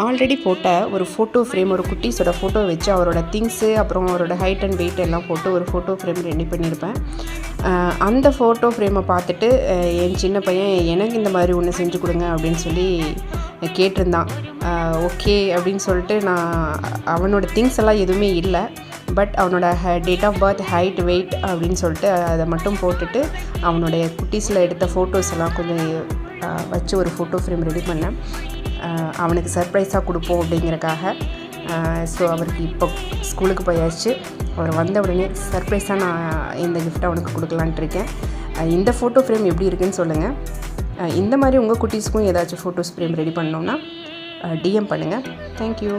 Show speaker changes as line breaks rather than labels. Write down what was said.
Already போட்ட ஒரு photo frame, ஒரு குட்டீஸோட ஃபோட்டோ வச்சு அவரோட திங்ஸு அப்புறம் அவரோட ஹைட் அண்ட் வெயிட் எல்லாம் போட்டு ஒரு ஃபோட்டோ ஃப்ரேம் ரெடி பண்ணியிருப்பேன். அந்த ஃபோட்டோ ஃப்ரேமை பார்த்துட்டு என் சின்ன பையன் எனக்கு இந்த மாதிரி ஒன்று செஞ்சு கொடுங்க அப்படின்னு சொல்லி கேட்டிருந்தான். ஓகே அப்படின்னு சொல்லிட்டு நான் அவனோட திங்ஸ் எல்லாம் எதுவுமே இல்லை, பட் அவனோட date of birth, height, weight அப்படின்னு சொல்லிட்டு அதை மட்டும் போட்டுட்டு அவனுடைய குட்டீஸில் எடுத்த ஃபோட்டோஸ் எல்லாம் கொஞ்சம் வச்சு ஒரு ஃபோட்டோ ஃப்ரேம் ரெடி பண்ணேன். அவனுக்கு சர்ப்ரைஸாக கொடுப்போம் அப்படிங்கிறக்காக. ஸோ அவருக்கு இப்போ ஸ்கூலுக்கு போயாச்சு. அவர் வந்த உடனே சர்ப்ரைஸாக நான் இந்த கிஃப்ட்டை அவனுக்கு கொடுக்கலான்ட்டு இருக்கேன். இந்த ஃபோட்டோ ஃப்ரேம் எப்படி இருக்குன்னு சொல்லுங்கள். இந்த மாதிரி உங்கள் குட்டீஸ்க்கும் ஏதாச்சும் ஃபோட்டோஸ் ஃப்ரேம் ரெடி பண்ணோன்னா டிஎம் பண்ணுங்கள். தேங்க்யூ.